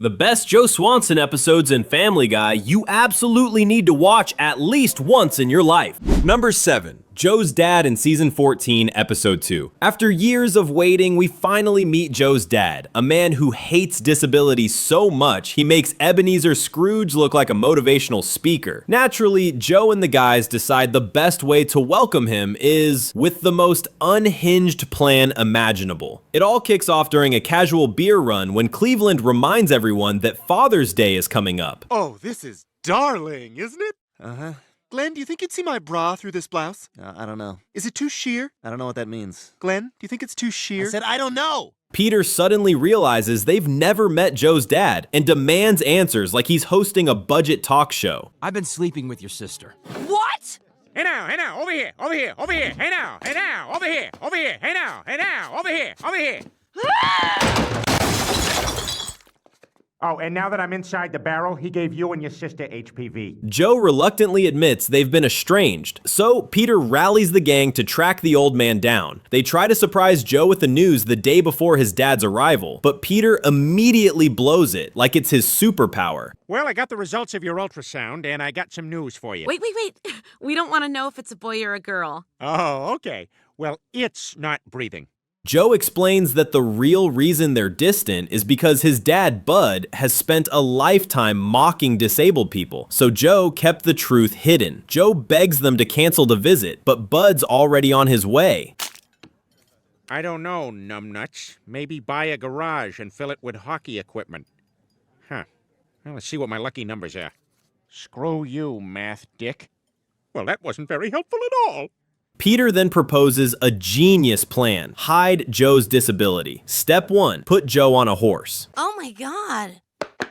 The best Joe Swanson episodes in Family Guy you absolutely need to watch at least once in your life. Number 7. Joe's dad in season 14, episode 2. After years of waiting, we finally meet Joe's dad, a man who hates disability so much he makes Ebenezer Scrooge look like a motivational speaker. Naturally, Joe and the guys decide the best way to welcome him is with the most unhinged plan imaginable. It all kicks off during a casual beer run when Cleveland reminds everyone that Father's Day is coming up. Oh, this is darling, isn't it? Uh-huh. Glenn, do you think you'd see my bra through this blouse? I don't know. Is it too sheer? I don't know what that means. Glenn, do you think it's too sheer? I said I don't know! Peter suddenly realizes they've never met Joe's dad and demands answers like he's hosting a budget talk show. I've been sleeping with your sister. What? Hey now, over here, over here, over here. Hey now, over here, over here. Hey now, over here, over here. Oh, and now that I'm inside the barrel, he gave you and your sister HPV. Joe reluctantly admits they've been estranged, so Peter rallies the gang to track the old man down. They try to surprise Joe with the news the day before his dad's arrival, but Peter immediately blows it like it's his superpower. Well, I got the results of your ultrasound, and I got some news for you. Wait. We don't want to know if it's a boy or a girl. Oh, okay. Well, it's not breathing. Joe explains that the real reason they're distant is because his dad, Bud, has spent a lifetime mocking disabled people, so Joe kept the truth hidden. Joe begs them to cancel the visit, but Bud's already on his way. I don't know, numbnuts. Maybe buy a garage and fill it with hockey equipment. Huh. Well, let's see what my lucky numbers are. Screw you, math dick. Well, that wasn't very helpful at all. Peter then proposes a genius plan. Hide Joe's disability. Step 1, put Joe on a horse. Oh my God.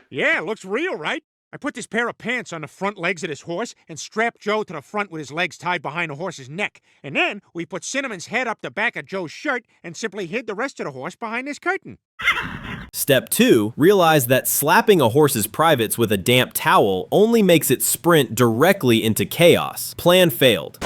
Yeah, looks real, right? I put this pair of pants on the front legs of this horse and strapped Joe to the front with his legs tied behind the horse's neck. And then we put Cinnamon's head up the back of Joe's shirt and simply hid the rest of the horse behind this curtain. Step 2, realize that slapping a horse's privates with a damp towel only makes it sprint directly into chaos. Plan failed.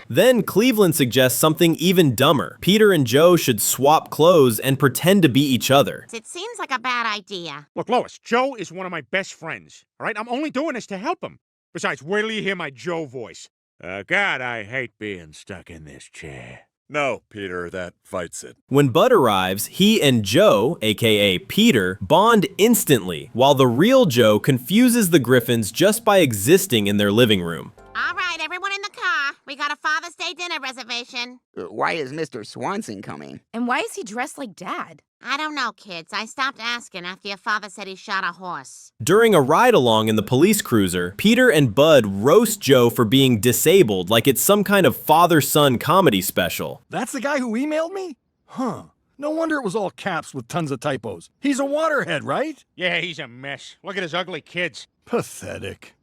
Then Cleveland suggests something even dumber. Peter and Joe should swap clothes and pretend to be each other. It seems like a bad idea. Look, Lois, Joe is one of my best friends, all right? I'm only doing this to help him. Besides, wait till you hear my Joe voice. God, I hate being stuck in this chair. No, Peter, that fights it. When Bud arrives, he and Joe, aka Peter, bond instantly, while the real Joe confuses the Griffins just by existing in their living room. All right, everyone in the car. We got a Father's Day dinner reservation. Why is Mr. Swanson coming? And why is he dressed like Dad? I don't know, kids. I stopped asking after your father said he shot a horse. During a ride-along in the police cruiser, Peter and Bud roast Joe for being disabled like it's some kind of father-son comedy special. That's the guy who emailed me? Huh. No wonder it was all caps with tons of typos. He's a waterhead, right? Yeah, he's a mess. Look at his ugly kids. Pathetic.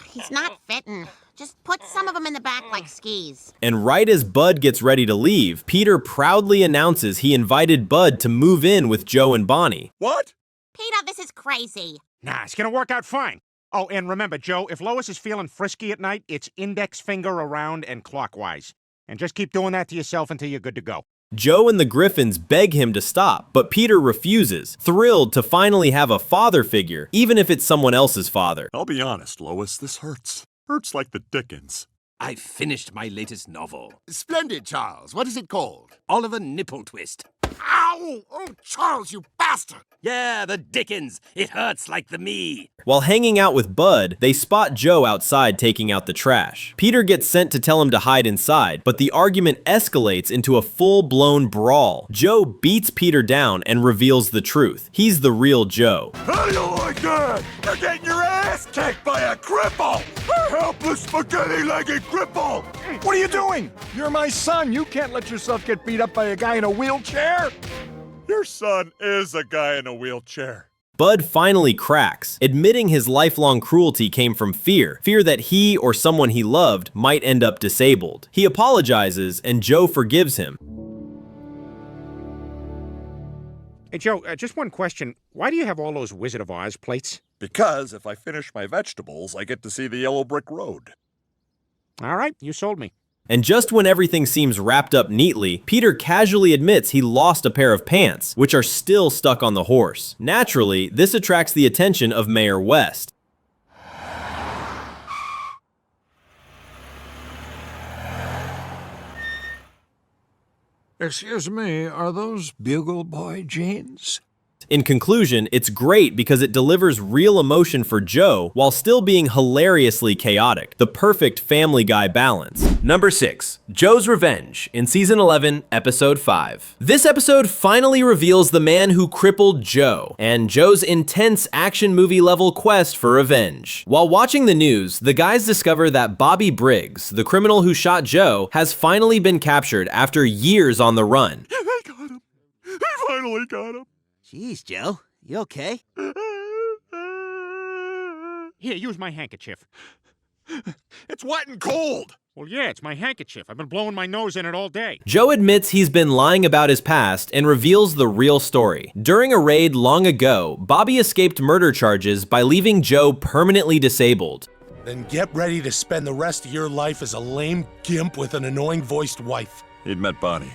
He's not fitting. Just put some of them in the back like skis. And right as Bud gets ready to leave, Peter proudly announces he invited Bud to move in with Joe and Bonnie. What? Peter, this is crazy. Nah, it's gonna work out fine. Oh, and remember, Joe, if Lois is feeling frisky at night, it's index finger around and clockwise. And just keep doing that to yourself until you're good to go. Joe and the Griffins beg him to stop, but Peter refuses, thrilled to finally have a father figure, even if it's someone else's father. I'll be honest, Lois, this hurts. Hurts like the dickens. I finished my latest novel, Splendid, Charles. What is it called? Oliver Nipple Twist. Ow! Oh, Charles, you bastard! Yeah, the Dickens. It hurts like the me. While hanging out with Bud, they spot Joe outside taking out the trash. Peter gets sent to tell him to hide inside, but the argument escalates into a full-blown brawl. Joe beats Peter down and reveals the truth. He's the real Joe. How do you like that? You're getting your ass kicked by a cripple! A helpless, spaghetti-legged cripple! What are you doing? You're my son. You can't let yourself get beat up by a guy in a wheelchair. Your son is a guy in a wheelchair. Bud finally cracks, admitting his lifelong cruelty came from fear that he or someone he loved might end up disabled. He apologizes, and Joe forgives him. Hey, Joe, just one question. Why do you have all those Wizard of Oz plates? Because if I finish my vegetables, I get to see the yellow brick road. All right, you sold me. And just when everything seems wrapped up neatly, Peter casually admits he lost a pair of pants, which are still stuck on the horse. Naturally, this attracts the attention of Mayor West. Excuse me, are those Bugle Boy jeans? In conclusion, it's great because it delivers real emotion for Joe while still being hilariously chaotic, the perfect Family Guy balance. Number 6. Joe's Revenge in Season 11, Episode 5. This episode finally reveals the man who crippled Joe, and Joe's intense action movie level quest for revenge. While watching the news, the guys discover that Bobby Briggs, the criminal who shot Joe, has finally been captured after years on the run. They got him. They finally got him. Jeez, Joe. You okay? Here, use my handkerchief. It's wet and cold. Well, yeah, it's my handkerchief. I've been blowing my nose in it all day. Joe admits he's been lying about his past and reveals the real story. During a raid long ago, Bobby escaped murder charges by leaving Joe permanently disabled. Then get ready to spend the rest of your life as a lame gimp with an annoying voiced wife. He'd met Bonnie.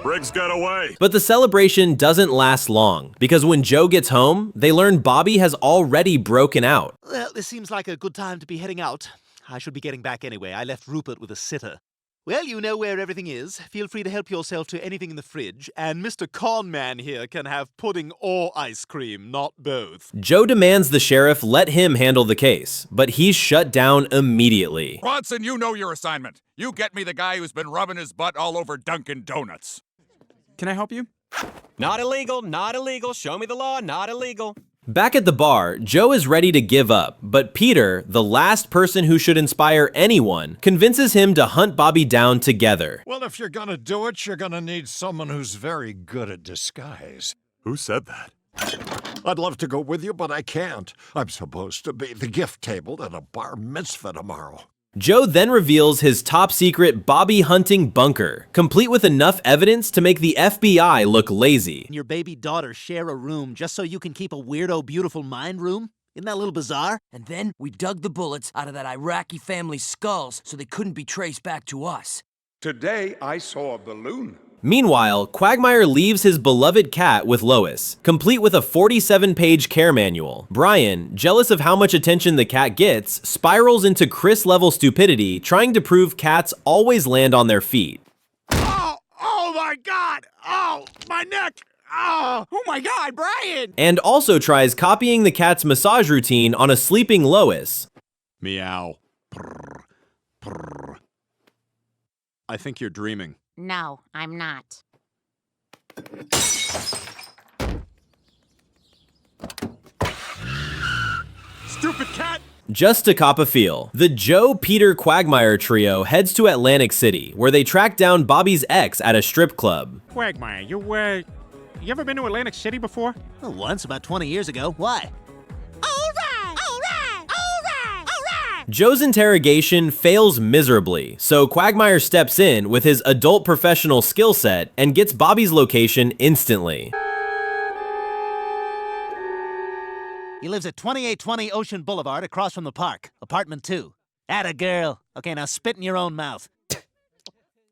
Briggs got away. But the celebration doesn't last long, because when Joe gets home, they learn Bobby has already broken out. Well, this seems like a good time to be heading out. I should be getting back anyway. I left Rupert with a sitter. Well, you know where everything is. Feel free to help yourself to anything in the fridge, and Mr. Conman here can have pudding or ice cream, not both. Joe demands the sheriff let him handle the case, but he's shut down immediately. Bronson, you know your assignment. You get me the guy who's been rubbing his butt all over Dunkin' Donuts. Can I help you? Not illegal, not illegal. Show me the law, not illegal. Back at the bar, Joe is ready to give up, but Peter, the last person who should inspire anyone, convinces him to hunt Bobby down together. Well, if you're gonna do it, you're gonna need someone who's very good at disguise. Who said that? I'd love to go with you, but I can't. I'm supposed to be the gift table at a bar mitzvah tomorrow. Joe then reveals his top-secret Bobby hunting bunker, complete with enough evidence to make the FBI look lazy. And your baby daughter share a room just so you can keep a weirdo, beautiful mind room? Isn't that a little bizarre? And then we dug the bullets out of that Iraqi family's skulls so they couldn't be traced back to us. Today, I saw a balloon. Meanwhile, Quagmire leaves his beloved cat with Lois, complete with a 47-page care manual. Brian, jealous of how much attention the cat gets, spirals into Chris-level stupidity, trying to prove cats always land on their feet. Oh my God! Oh, my neck! Oh my God, Brian! And also tries copying the cat's massage routine on a sleeping Lois. Meow. Purr. Purr. I think you're dreaming. No, I'm not. Stupid cat! Just to cop a feel, the Joe, Peter, Quagmire trio heads to Atlantic City, where they track down Bobby's ex at a strip club. Quagmire, you ever been to Atlantic City before? Well, once, about 20 years ago. Why? Joe's interrogation fails miserably, so Quagmire steps in with his adult professional skill set and gets Bobby's location instantly. He lives at 2820 Ocean Boulevard across from the park. Apartment 2. Atta girl. Okay, now spit in your own mouth. This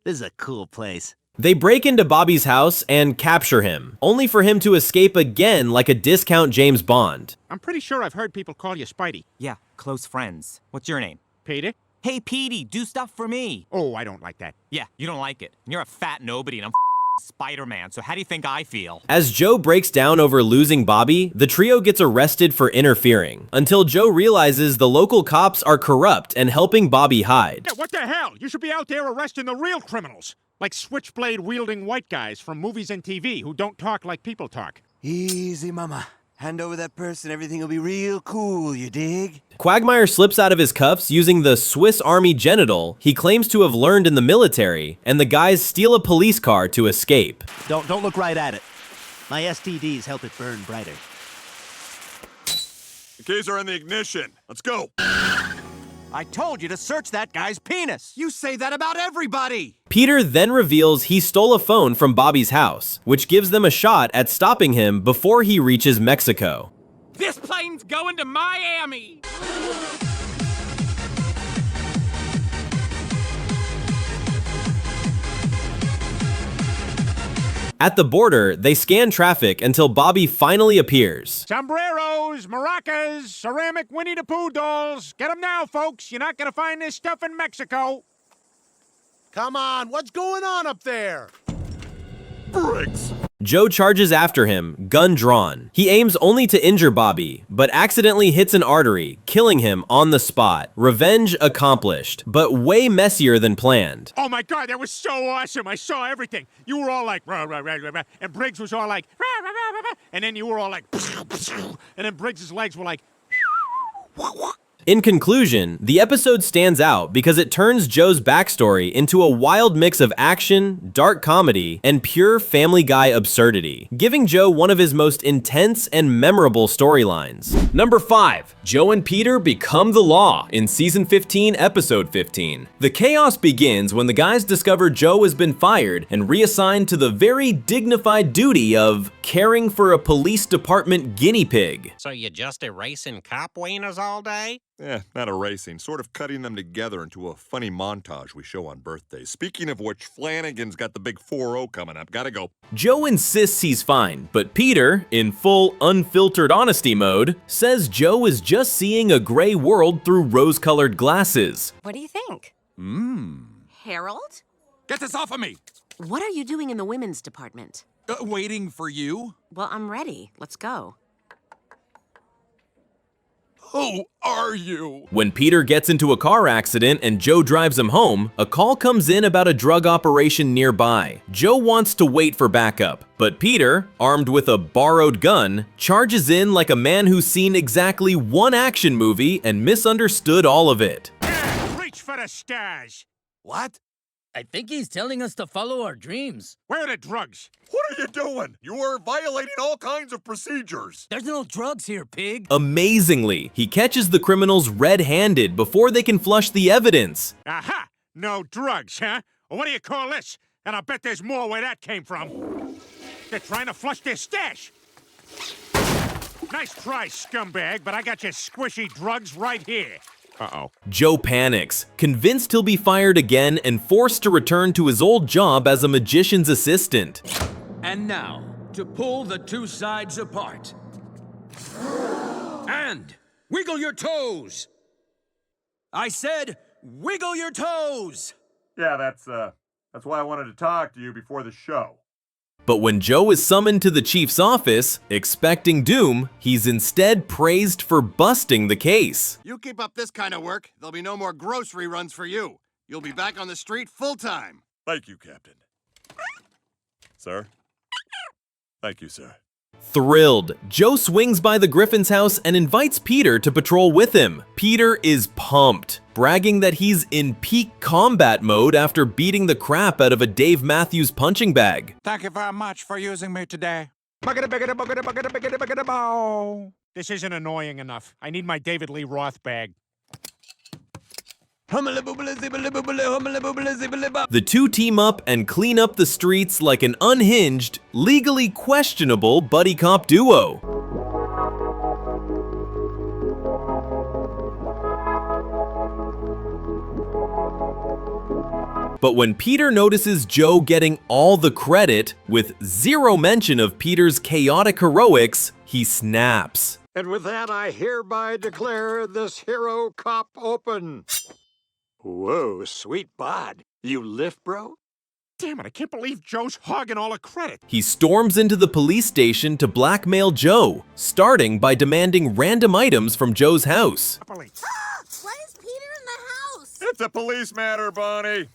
is a cool place. They break into Bobby's house and capture him, only for him to escape again like a discount James Bond. I'm pretty sure I've heard people call you Spidey. Yeah, close friends. What's your name? Peter? Hey, Petey, do stuff for me. Oh, I don't like that. Yeah, you don't like it. You're a fat nobody and I'm Spider-Man, so how do you think I feel? As Joe breaks down over losing Bobby, the trio gets arrested for interfering, until Joe realizes the local cops are corrupt and helping Bobby hide. Yeah, what the hell? You should be out there arresting the real criminals. Like switchblade-wielding white guys from movies and TV who don't talk like people talk. Easy, mama. Hand over that purse and everything will be real cool, you dig? Quagmire slips out of his cuffs using the Swiss Army genital he claims to have learned in the military, and the guys steal a police car to escape. Don't look right at it. My STDs help it burn brighter. The keys are in the ignition. Let's go. I told you to search that guy's penis. You say that about everybody. Peter then reveals he stole a phone from Bobby's house, which gives them a shot at stopping him before he reaches Mexico. This plane's going to Miami! At the border, they scan traffic until Bobby finally appears. Sombreros, maracas, ceramic Winnie the Pooh dolls. Get them now, folks. You're not gonna find this stuff in Mexico. Come on, what's going on up there? Briggs! Joe charges after him, gun drawn. He aims only to injure Bobby, but accidentally hits an artery, killing him on the spot. Revenge accomplished, but way messier than planned. Oh my God, that was so awesome. I saw everything. You were all like, rah, rah, rah, rah, rah, and Briggs was all like, rah, rah, rah, rah, rah, and then you were all like, and then Briggs's legs were like, In conclusion, the episode stands out because it turns Joe's backstory into a wild mix of action, dark comedy, and pure Family Guy absurdity, giving Joe one of his most intense and memorable storylines. Number 5. Joe and Peter become the law in Season 15, Episode 15. The chaos begins when the guys discover Joe has been fired and reassigned to the very dignified duty of caring for a police department guinea pig. So you just erasing cop wieners all day? Yeah, not erasing, sort of cutting them together into a funny montage we show on birthdays. Speaking of which, Flanagan's got the big 4-0 coming up. Gotta go. Joe insists he's fine, but Peter, in full unfiltered honesty mode, says Joe is just seeing a gray world through rose-colored glasses. What do you think? Harold? Get this off of me! What are you doing in the women's department? Waiting for you? Well, I'm ready. Let's go. Who are you? When Peter gets into a car accident and Joe drives him home, a call comes in about a drug operation nearby. Joe wants to wait for backup, but Peter, armed with a borrowed gun, charges in like a man who's seen exactly one action movie and misunderstood all of it. reach for the stars. What? I think he's telling us to follow our dreams. Where are the drugs? What are you doing? You are violating all kinds of procedures. There's no drugs here, pig. Amazingly, he catches the criminals red-handed before they can flush the evidence. Aha! No drugs, huh? Well, what do you call this? And I bet there's more where that came from. They're trying to flush their stash. Nice try, scumbag, but I got your squishy drugs right here. Uh-oh. Joe panics, convinced he'll be fired again and forced to return to his old job as a magician's assistant. And now, to pull the two sides apart. And wiggle your toes! I said, wiggle your toes! Yeah, that's why I wanted to talk to you before the show. But when Joe is summoned to the chief's office, expecting doom, he's instead praised for busting the case. You keep up this kind of work, there'll be no more grocery runs for you. You'll be back on the street full-time. Thank you, Captain. Sir? Thank you, sir. Thrilled, Joe swings by the Griffin's house and invites Peter to patrol with him. Peter is pumped, bragging that he's in peak combat mode after beating the crap out of a Dave Matthews punching bag. Thank you very much for using me today. This isn't annoying enough. I need my David Lee Roth bag. The two team up and clean up the streets like an unhinged, legally questionable buddy cop duo. But when Peter notices Joe getting all the credit, with zero mention of Peter's chaotic heroics, he snaps. And with that, I hereby declare this hero cop open. Whoa, sweet bod. You lift, bro? Damn it, I can't believe Joe's hogging all the credit. He storms into the police station to blackmail Joe, starting by demanding random items from Joe's house. Why is Peter in the house? It's a police matter, Bonnie.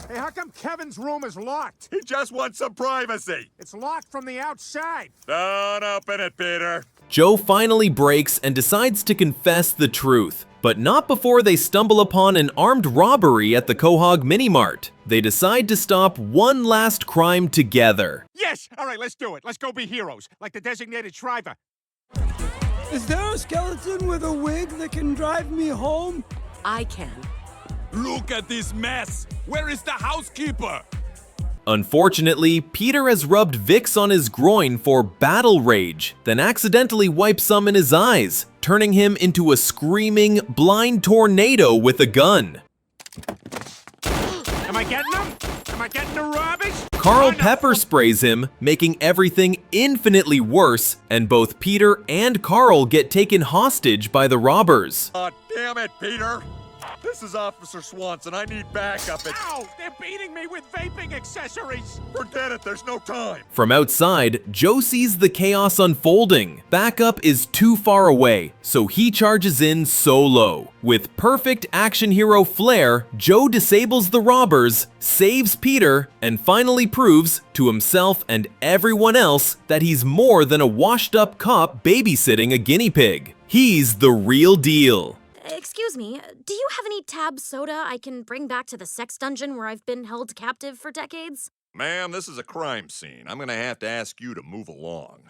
Hey, how come Kevin's room is locked? He just wants some privacy. It's locked from the outside. Don't open it, Peter. Joe finally breaks and decides to confess the truth, but not before they stumble upon an armed robbery at the Quahog Mini-Mart. They decide to stop one last crime together. Yes! All right, let's do it. Let's go be heroes, like the designated shriver. Is there a skeleton with a wig that can drive me home? I can. Look at this mess! Where is the housekeeper? Unfortunately, Peter has rubbed Vicks on his groin for battle rage, then accidentally wipes some in his eyes, turning him into a screaming, blind tornado with a gun. Am I getting them? Am I getting the robbers? Carl pepper sprays him, making everything infinitely worse, and both Peter and Carl get taken hostage by the robbers. Aw, damn it, Peter! This is Officer Swanson. I need backup. Ow! They're beating me with vaping accessories! Forget it, there's no time. From outside, Joe sees the chaos unfolding. Backup is too far away, so he charges in solo. With perfect action hero flair, Joe disables the robbers, saves Peter, and finally proves to himself and everyone else that he's more than a washed-up cop babysitting a guinea pig. He's the real deal. Excuse me, do you have any Tab soda I can bring back to the sex dungeon where I've been held captive for decades? Ma'am, this is a crime scene. I'm gonna have to ask you to move along.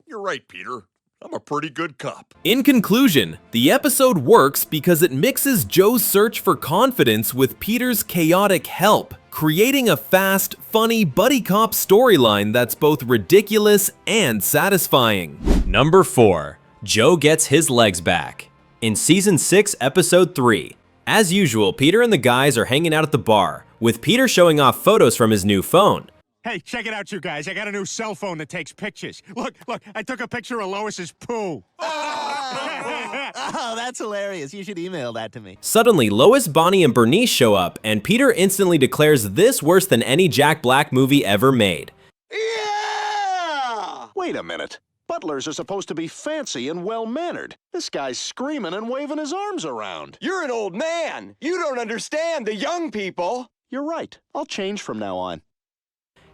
You're right, Peter. I'm a pretty good cop. In conclusion, the episode works because it mixes Joe's search for confidence with Peter's chaotic help, creating a fast, funny buddy cop storyline that's both ridiculous and satisfying. Number 4. Joe gets his legs back. In Season 6, Episode 3, as usual, Peter and the guys are hanging out at the bar, with Peter showing off photos from his new phone. Hey, check it out, you guys. I got a new cell phone that takes pictures. Look, I took a picture of Lois's poo. Oh, that's hilarious. You should email that to me. Suddenly, Lois, Bonnie, and Bernice show up, and Peter instantly declares this worse than any Jack Black movie ever made. Yeah! Wait a minute. Butlers are supposed to be fancy and well-mannered. This guy's screaming and waving his arms around. You're an old man. You don't understand the young people. You're right. I'll change from now on.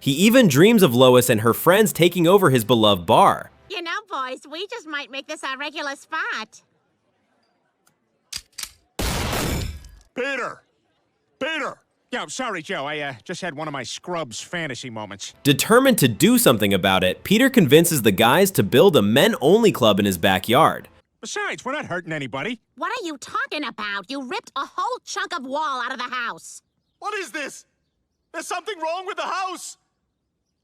He even dreams of Lois and her friends taking over his beloved bar. You know, boys, we just might make this our regular spot. Peter! Peter! Yo, sorry, Joe. I just had one of my Scrubs fantasy moments. Determined to do something about it, Peter convinces the guys to build a men-only club in his backyard. Besides, we're not hurting anybody. What are you talking about? You ripped a whole chunk of wall out of the house. What is this? There's something wrong with the house.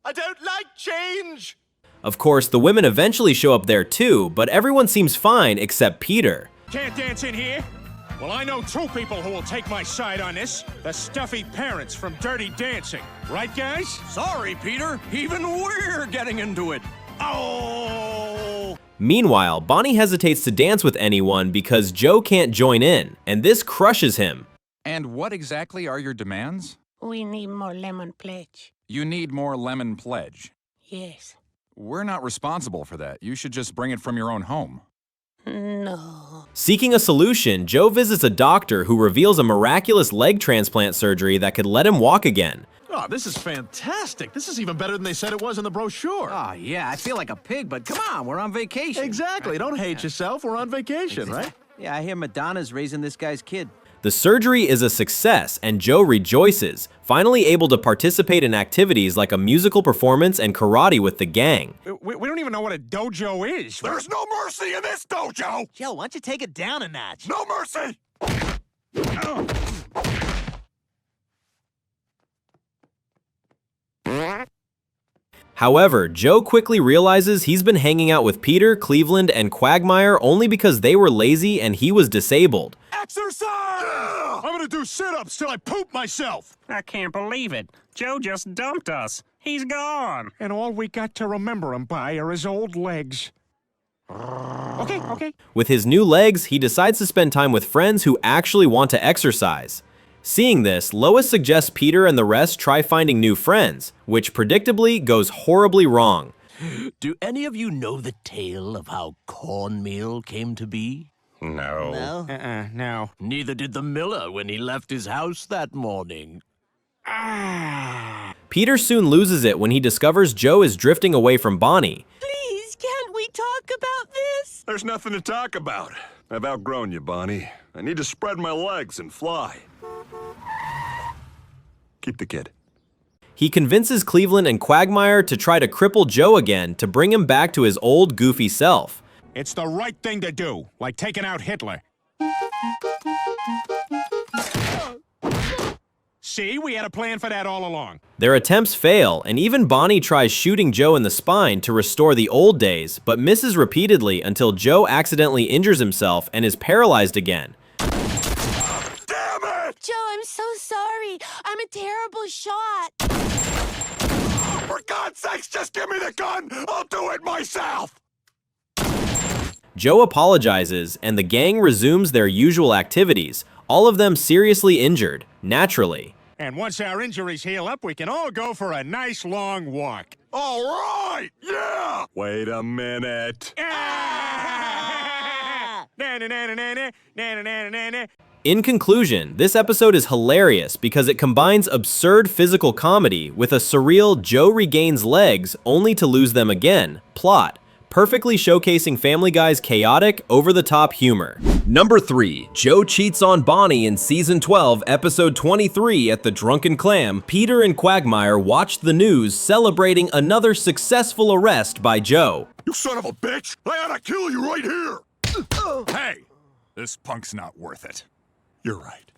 I don't like change. Of course, the women eventually show up there too, but everyone seems fine except Peter. Can't dance in here? Well, I know two people who will take my side on this. The stuffy parents from Dirty Dancing. Right, guys? Sorry, Peter. Even we're getting into it. Oh! Meanwhile, Bonnie hesitates to dance with anyone because Joe can't join in, and this crushes him. And what exactly are your demands? We need more lemon pledge. You need more lemon pledge. Yes. We're not responsible for that. You should just bring it from your own home. No. Seeking a solution, Joe visits a doctor who reveals a miraculous leg transplant surgery that could let him walk again. Oh, this is fantastic. This is even better than they said it was in the brochure. Oh, yeah, I feel like a pig, but come on, we're on vacation. Exactly. Don't hate yourself. We're on vacation, right? Yeah, I hear Madonna's raising this guy's kid. The surgery is a success, and Joe rejoices, finally able to participate in activities like a musical performance and karate with the gang. We don't even know what a dojo is. There's no mercy in this dojo! Joe, why don't you take it down a notch? No mercy! However, Joe quickly realizes he's been hanging out with Peter, Cleveland, and Quagmire only because they were lazy and he was disabled. Exercise! I'm gonna do sit-ups till I poop myself! I can't believe it. Joe just dumped us. He's gone. And all we got to remember him by are his old legs. Okay. With his new legs, he decides to spend time with friends who actually want to exercise. Seeing this, Lois suggests Peter and the rest try finding new friends, which predictably goes horribly wrong. Do any of you know the tale of how cornmeal came to be? No. No. Neither did the miller when he left his house that morning. Peter soon loses it when he discovers Joe is drifting away from Bonnie. Please, can't we talk about this? There's nothing to talk about. I've outgrown you, Bonnie. I need to spread my legs and fly. Keep the kid. He convinces Cleveland and Quagmire to try to cripple Joe again to bring him back to his old goofy self. It's the right thing to do, like taking out Hitler. See, we had a plan for that all along. Their attempts fail, and even Bonnie tries shooting Joe in the spine to restore the old days, but misses repeatedly until Joe accidentally injures himself and is paralyzed again. Joe, I'm so sorry. I'm a terrible shot. For God's sakes, just give me the gun! I'll do it myself! Joe apologizes, and the gang resumes their usual activities, all of them seriously injured, naturally. And once our injuries heal up, we can all go for a nice long walk. All right! Yeah! Wait a minute. In conclusion, this episode is hilarious because it combines absurd physical comedy with a surreal Joe regains legs only to lose them again plot, perfectly showcasing Family Guy's chaotic, over-the-top humor. Number 3. Joe cheats on Bonnie in Season 12, Episode 23 at the Drunken Clam. Peter and Quagmire watch the news celebrating another successful arrest by Joe. You son of a bitch! I ought to kill you right here! Hey! This punk's not worth it. You're right.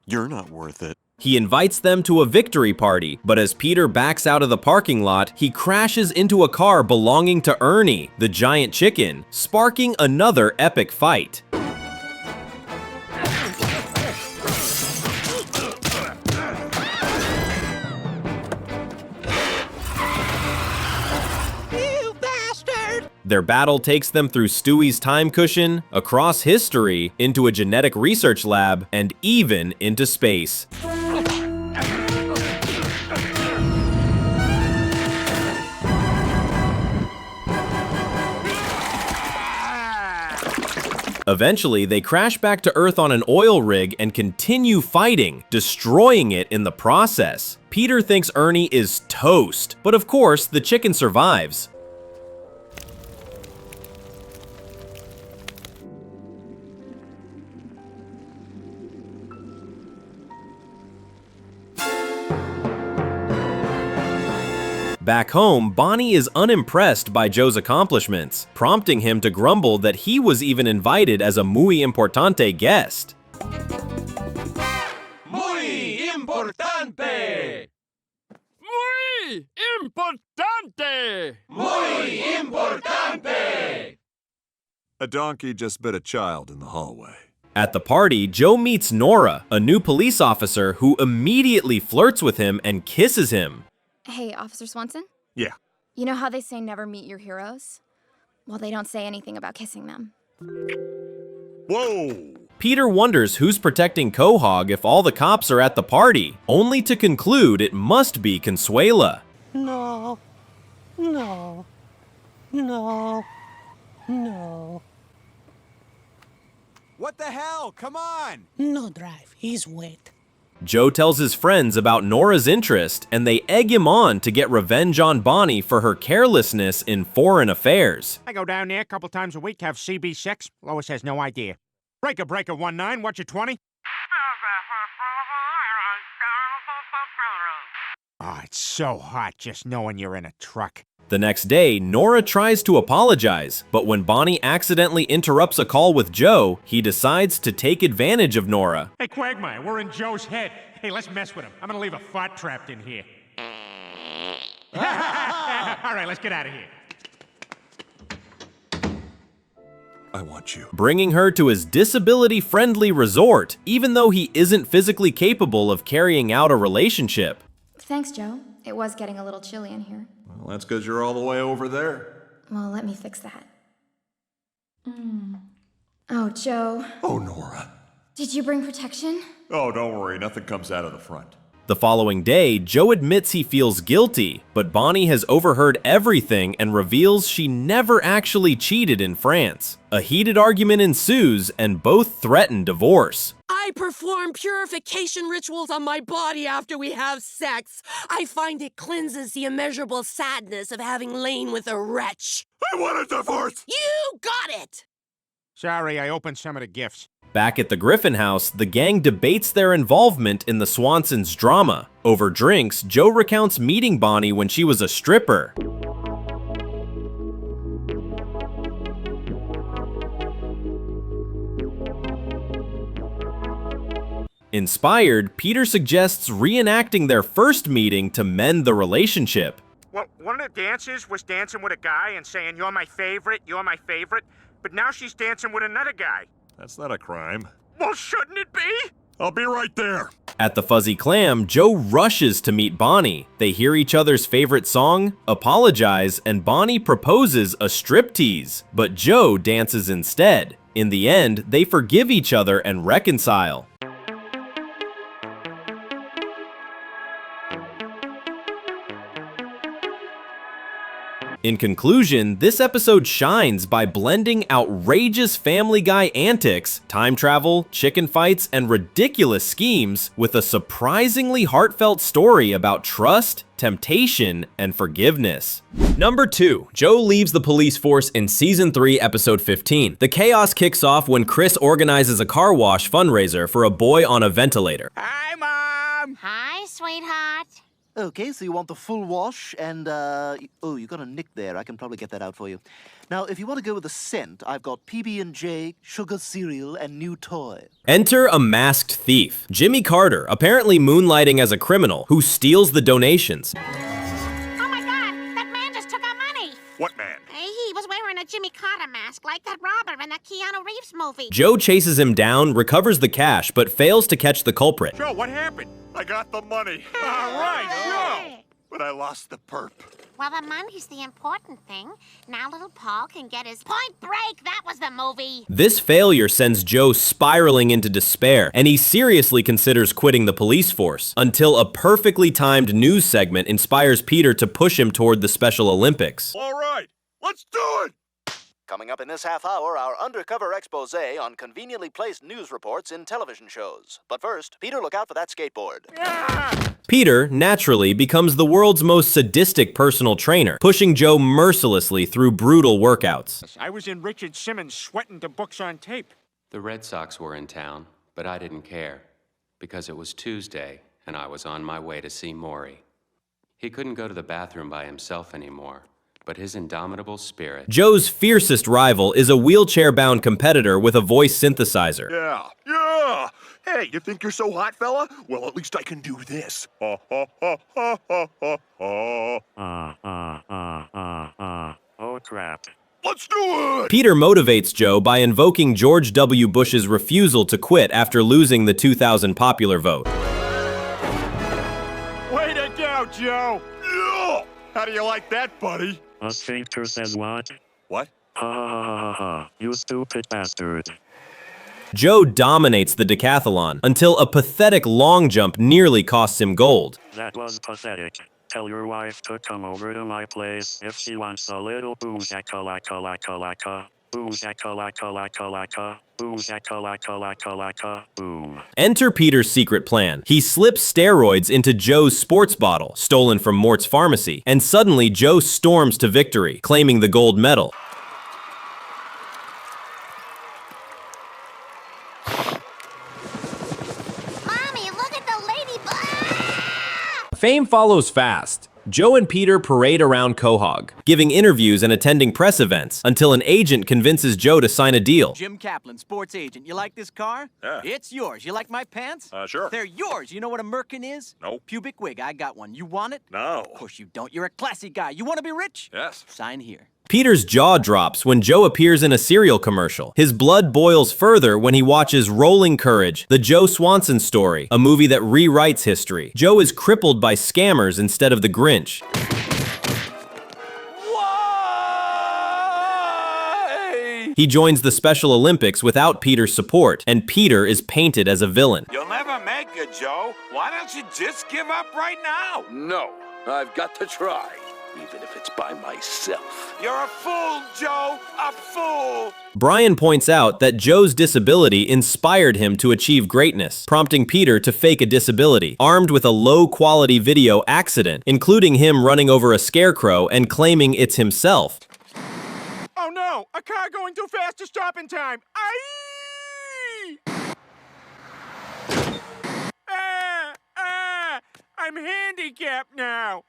You're not worth it. He invites them to a victory party, but as Peter backs out of the parking lot, he crashes into a car belonging to Ernie, the giant chicken, sparking another epic fight. Their battle takes them through Stewie's time cushion, across history, into a genetic research lab, and even into space. Eventually, they crash back to Earth on an oil rig and continue fighting, destroying it in the process. Peter thinks Ernie is toast, but of course, the chicken survives. Back home, Bonnie is unimpressed by Joe's accomplishments, prompting him to grumble that he was even invited as a muy importante guest. Muy importante! Muy importante! Muy importante! A donkey just bit a child in the hallway. At the party, Joe meets Nora, a new police officer who immediately flirts with him and kisses him. Hey, Officer Swanson? Yeah. You know how they say never meet your heroes? Well, they don't say anything about kissing them. Whoa! Peter wonders who's protecting Quahog if all the cops are at the party, only to conclude it must be Consuela. No. No. No. No. What the hell? Come on! No drive. He's wet. Joe tells his friends about Nora's interest, and they egg him on to get revenge on Bonnie for her carelessness in foreign affairs. I go down there a couple times a week to have CB sex. Lois has no idea. Breaker 19, what's your 20? Oh, it's so hot just knowing you're in a truck. The next day, Nora tries to apologize, but when Bonnie accidentally interrupts a call with Joe, he decides to take advantage of Nora. Hey, Quagmire, we're in Joe's head. Hey, let's mess with him. I'm gonna leave a fart trapped in here. All right, let's get out of here. I want you. Bringing her to his disability-friendly resort, even though he isn't physically capable of carrying out a relationship. Thanks, Joe. It was getting a little chilly in here. Well, that's because you're all the way over there. Well, let me fix that. Oh, Joe. Oh, Nora. Did you bring protection? Oh, don't worry. Nothing comes out of the front. The following day, Joe admits he feels guilty, but Bonnie has overheard everything and reveals she never actually cheated in France. A heated argument ensues, and both threaten divorce. I perform purification rituals on my body after we have sex. I find it cleanses the immeasurable sadness of having lain with a wretch. I want a divorce! You got it! Sorry, I opened some of the gifts. Back at the Griffin house, the gang debates their involvement in the Swansons' drama. Over drinks, Joe recounts meeting Bonnie when she was a stripper. Inspired, Peter suggests reenacting their first meeting to mend the relationship. Well, one of the dancers was dancing with a guy and saying, "You're my favorite, you're my favorite." But now she's dancing with another guy. That's not a crime. Well, shouldn't it be? I'll be right there. At the Fuzzy Clam, Joe rushes to meet Bonnie. They hear each other's favorite song, apologize, and Bonnie proposes a striptease. But Joe dances instead. In the end, they forgive each other and reconcile. In conclusion, this episode shines by blending outrageous Family Guy antics, time travel, chicken fights, and ridiculous schemes with a surprisingly heartfelt story about trust, temptation, and forgiveness. Number 2. Joe leaves the police force in Season 3, Episode 15. The chaos kicks off when Chris organizes a car wash fundraiser for a boy on a ventilator. Hi, Mom! Hi, sweetheart. Okay, so you want the full wash, and, oh, you got a nick there. I can probably get that out for you. Now, if you want to go with a scent, I've got PB&J, sugar cereal, and new toy. Enter a masked thief, Jimmy Carter, apparently moonlighting as a criminal who steals the donations. Oh my God, that man just took our money. What man? He was wearing a Jimmy Carter mask like that robber in that Keanu Reeves movie. Joe chases him down, recovers the cash, but fails to catch the culprit. Joe, what happened? I got the money. All right, Joe! But I lost the perp. Well, the money's the important thing. Now little Paul can get his Point Break. That was the movie. This failure sends Joe spiraling into despair, and he seriously considers quitting the police force, until a perfectly timed news segment inspires Peter to push him toward the Special Olympics. All right, let's do it! Coming up in this half hour, our undercover expose on conveniently placed news reports in television shows. But first, Peter, look out for that skateboard. Peter, naturally, becomes the world's most sadistic personal trainer, pushing Joe mercilessly through brutal workouts. I was in Richard Simmons sweating the books on tape. The Red Sox were in town, but I didn't care, because it was Tuesday, and I was on my way to see Maury. He couldn't go to the bathroom by himself anymore, but his indomitable spirit... Joe's fiercest rival is a wheelchair-bound competitor with a voice synthesizer. Yeah! Hey, you think you're so hot, fella? Well, at least I can do this. Oh, crap. Let's do it! Peter motivates Joe by invoking George W. Bush's refusal to quit after losing the 2000 popular vote. Way to go, Joe! Yeah! How do you like that, buddy? A sphincter says what? What? Ha ha ha ha ha, you stupid bastard. Joe dominates the decathlon until a pathetic long jump nearly costs him gold. That was pathetic. Tell your wife to come over to my place if she wants a little boom shakalaka. Boom shakalaka. Boom shakalaka. Boom. Enter Peter's secret plan. He slips steroids into Joe's sports bottle, stolen from Mort's pharmacy, and suddenly Joe storms to victory, claiming the gold medal. Mommy, look at the ladybug! Fame follows fast. Joe and Peter parade around Quahog, giving interviews and attending press events, until an agent convinces Joe to sign a deal. Jim Kaplan, sports agent. You like this car? Yeah. It's yours. You like my pants? Sure. They're yours. You know what a merkin is? Nope. Pubic wig. I got one. You want it? No. Of course you don't. You're a classy guy. You want to be rich? Yes. Sign here. Peter's jaw drops when Joe appears in a cereal commercial. His blood boils further when he watches Rolling Courage, the Joe Swanson story, a movie that rewrites history. Joe is crippled by scammers instead of the Grinch. Why? He joins the Special Olympics without Peter's support, and Peter is painted as a villain. You'll never make it, Joe. Why don't you just give up right now? No, I've got to try, even if it's by myself. You're a fool, Joe. A fool. Brian points out that Joe's disability inspired him to achieve greatness, prompting Peter to fake a disability, armed with a low-quality video accident, including him running over a scarecrow and claiming it's himself. Oh no! A car going too fast to stop in time! Aye! I'm handicapped now.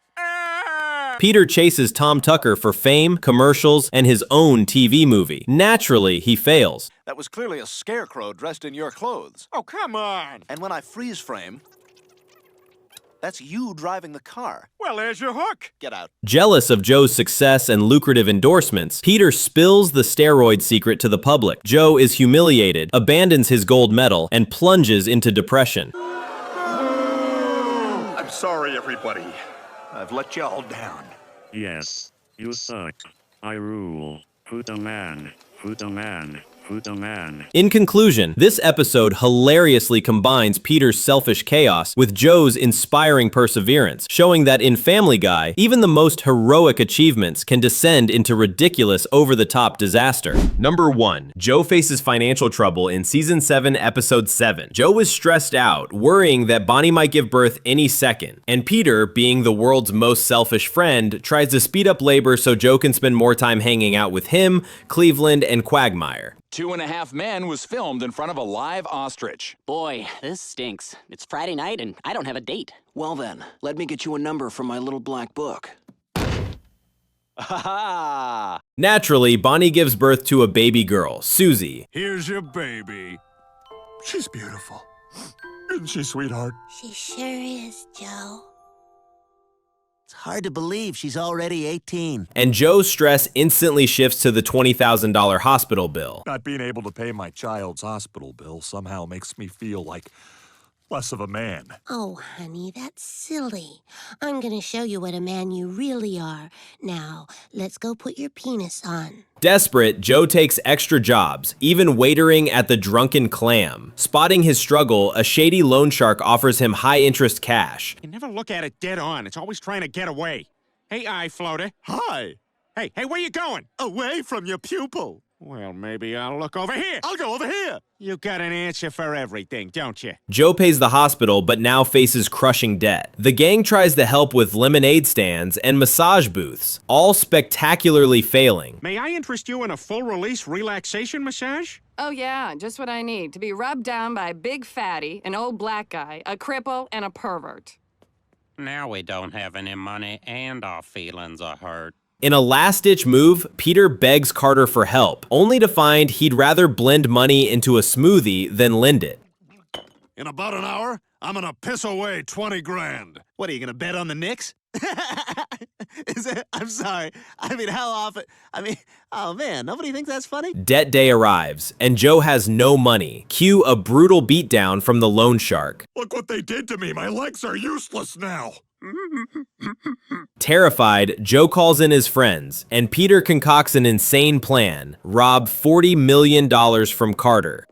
Peter chases Tom Tucker for fame, commercials, and his own TV movie. Naturally, he fails. That was clearly a scarecrow dressed in your clothes. Oh, come on. And when I freeze frame, that's you driving the car. Well, there's your hook. Get out. Jealous of Joe's success and lucrative endorsements, Peter spills the steroid secret to the public. Joe is humiliated, abandons his gold medal, and plunges into depression. I'm sorry, everybody. I've let you all down. Yes, you suck. I rule. Who the man? Who the man? Who the man? In conclusion, this episode hilariously combines Peter's selfish chaos with Joe's inspiring perseverance, showing that in Family Guy, even the most heroic achievements can descend into ridiculous, over-the-top disaster. Number 1. Joe faces financial trouble in Season 7, Episode 7. Joe is stressed out, worrying that Bonnie might give birth any second, and Peter, being the world's most selfish friend, tries to speed up labor so Joe can spend more time hanging out with him, Cleveland, and Quagmire. 2.5 Men was filmed in front of a live ostrich. Boy, this stinks. It's Friday night and I don't have a date. Well then, let me get you a number from my little black book. Ha! Naturally, Bonnie gives birth to a baby girl, Susie. Here's your baby. She's beautiful. Isn't she, sweetheart? She sure is, Joe. It's hard to believe she's already 18. And Joe's stress instantly shifts to the $20,000 hospital bill. Not being able to pay my child's hospital bill somehow makes me feel like less of a man. Oh, honey, that's silly. I'm gonna show you what a man you really are. Now, let's go put your penis on. Desperate, Joe takes extra jobs, even waitering at the Drunken Clam. Spotting his struggle, a shady loan shark offers him high-interest cash. You never look at it dead on. It's always trying to get away. Hey, eye floater. Hi. Hey, where you going? Away from your pupil. Well, maybe I'll look over here. I'll go over here. You got an answer for everything, don't you? Joe pays the hospital, but now faces crushing debt. The gang tries to help with lemonade stands and massage booths, all spectacularly failing. May I interest you in a full-release relaxation massage? Oh yeah, just what I need. To be rubbed down by a big fatty, an old black guy, a cripple, and a pervert. Now we don't have any money and our feelings are hurt. In a last-ditch move, Peter begs Carter for help, only to find he'd rather blend money into a smoothie than lend it. In about an hour, I'm gonna piss away 20 grand. What, are you gonna bet on the Knicks? I'm sorry. I mean, how often? Oh man, nobody thinks that's funny? Debt day arrives, and Joe has no money. Cue a brutal beatdown from the loan shark. Look what they did to me. My legs are useless now. Terrified, Joe calls in his friends, and Peter concocts an insane plan: rob $40 million from Carter.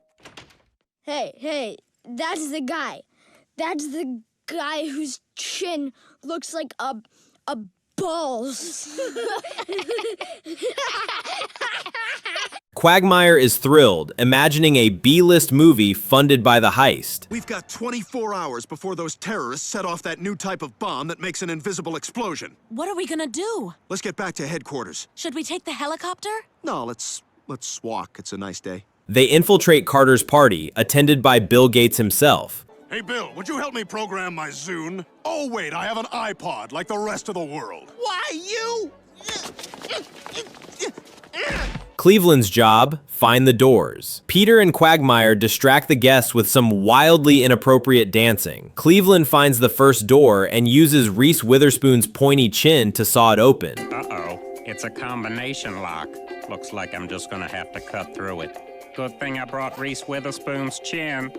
Hey, that's the guy. That's the guy whose chin looks like a balls. Quagmire is thrilled, imagining a B-list movie funded by the heist. We've got 24 hours before those terrorists set off that new type of bomb that makes an invisible explosion. What are we gonna do? Let's get back to headquarters. Should we take the helicopter? No, let's walk. It's a nice day. They infiltrate Carter's party, attended by Bill Gates himself. Hey, Bill, would you help me program my Zune? Oh, wait, I have an iPod like the rest of the world. Why, you? Cleveland's job, find the doors. Peter and Quagmire distract the guests with some wildly inappropriate dancing. Cleveland finds the first door and uses Reese Witherspoon's pointy chin to saw it open. Uh-oh, it's a combination lock. Looks like I'm just gonna have to cut through it. Good thing I brought Reese Witherspoon's chin.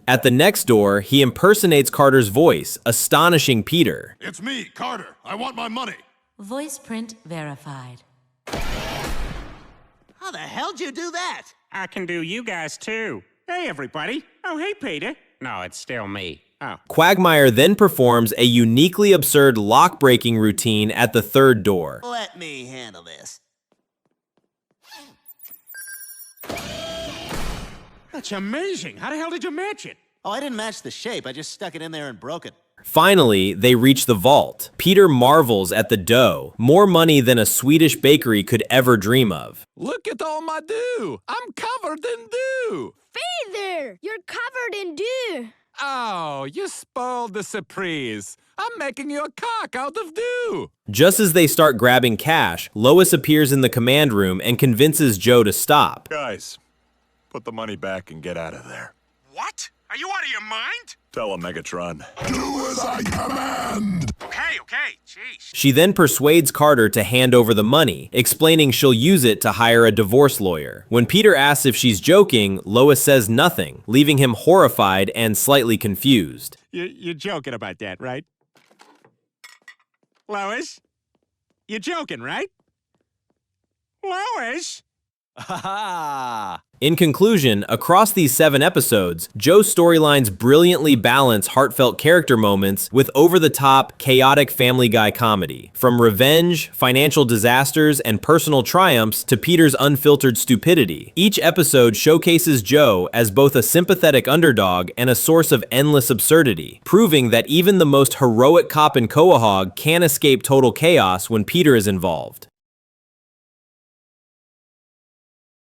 At the next door, he impersonates Carter's voice, astonishing Peter. It's me, Carter. I want my money. Voice print verified. How the hell'd you do that? I can do you guys too. Hey, everybody. Oh, hey, Peter. No, it's still me. Oh. Quagmire then performs a uniquely absurd lock-breaking routine at the third door. Let me handle this. That's amazing. How the hell did you match it? Oh, I didn't match the shape. I just stuck it in there and broke it. Finally, they reach the vault. Peter marvels at the dough, more money than a Swedish bakery could ever dream of. Look at all my dough. I'm covered in dough. Peter, you're covered in dew. Oh, you spoiled the surprise. I'm making you a cock out of dew. Just as they start grabbing cash, Lois appears in the command room and convinces Joe to stop. Guys, put the money back and get out of there. What? Are you out of your mind? Tell him, Megatron. Do as I command! Okay, jeez. She then persuades Carter to hand over the money, explaining she'll use it to hire a divorce lawyer. When Peter asks if she's joking, Lois says nothing, leaving him horrified and slightly confused. You're joking about that, right? Lois? You're joking, right? Lois? In conclusion, across these 7 episodes, Joe's storylines brilliantly balance heartfelt character moments with over-the-top, chaotic Family Guy comedy. From revenge, financial disasters, and personal triumphs to Peter's unfiltered stupidity. Each episode showcases Joe as both a sympathetic underdog and a source of endless absurdity, proving that even the most heroic cop in Quahog can escape total chaos when Peter is involved.